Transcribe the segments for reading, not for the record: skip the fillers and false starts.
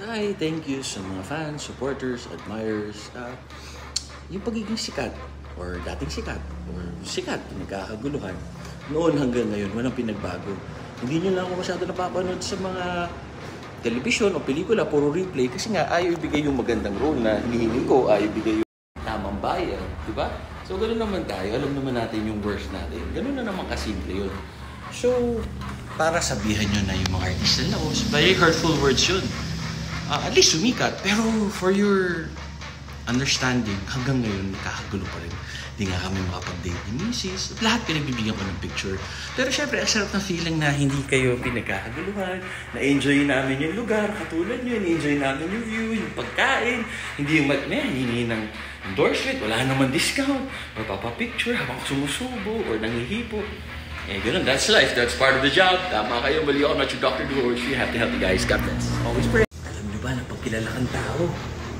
Hi, thank you sa mga fans, supporters, admirers. Yung pagiging sikat, or dating sikat, or sikat, nagkakaguluhan. Noon hanggang ngayon, walang pinagbago. Hindi nyo lang ako masyado napapanood sa mga television o pelikula, puro replay. Kasi nga, ayaw ibigay yung magandang role na hinihiling ko, ayaw ibigay yung tamang bayan. Diba? So, ganoon naman tayo. Alam naman natin yung worst natin. Ganoon na naman kasimple yun. So, para sabihan nyo na yung mga artista na very hurtful words yun. At least sumikat, pero for your understanding, hanggang ngayon, kakagulo pa rin. Hindi nga kami makapag-date ni Mrs. Lahat pinagbibigyan ko ng picture. Pero syempre, ang sarap na feeling na hindi kayo pinagkakaguluhan, na-enjoy namin yung lugar, katulad nyo, na-enjoy namin yung view, yung pagkain, hindi yung hinihingi ng endorsement, wala naman discount, or papapicture habang sumusubo, or nangihipo. Eh, ganun, that's life, that's part of the job. Tama kayo, mali ako, not your Dr. George. You have to help the guys, God bless. Always pray. Ba na pag kilala kang tao,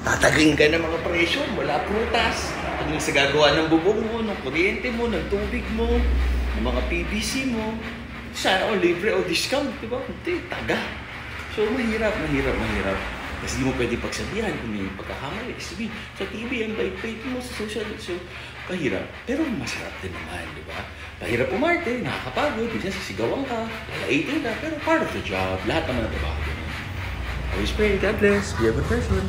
tataging ka ng mga presyo, wala prutas. Paging sa gagawa ng bubong mo, ng kuryente mo, ng tubig mo, ng mga PVC mo, sana o libre o discount, di ba? Hindi, taga. So, mahirap. Kasi di mo pwede pagsabihan kung may pagkakamali. Sabi, sa TV, ang bait-bait mo, sa social, so, kahirap. Pero masarap din naman, di ba? Pahirap umarte, nakakapagod, minsan sisigawan ka, lalaitin ka, pero part of the job, lahat naman ang trabaho. Always pray, God bless, be a good person.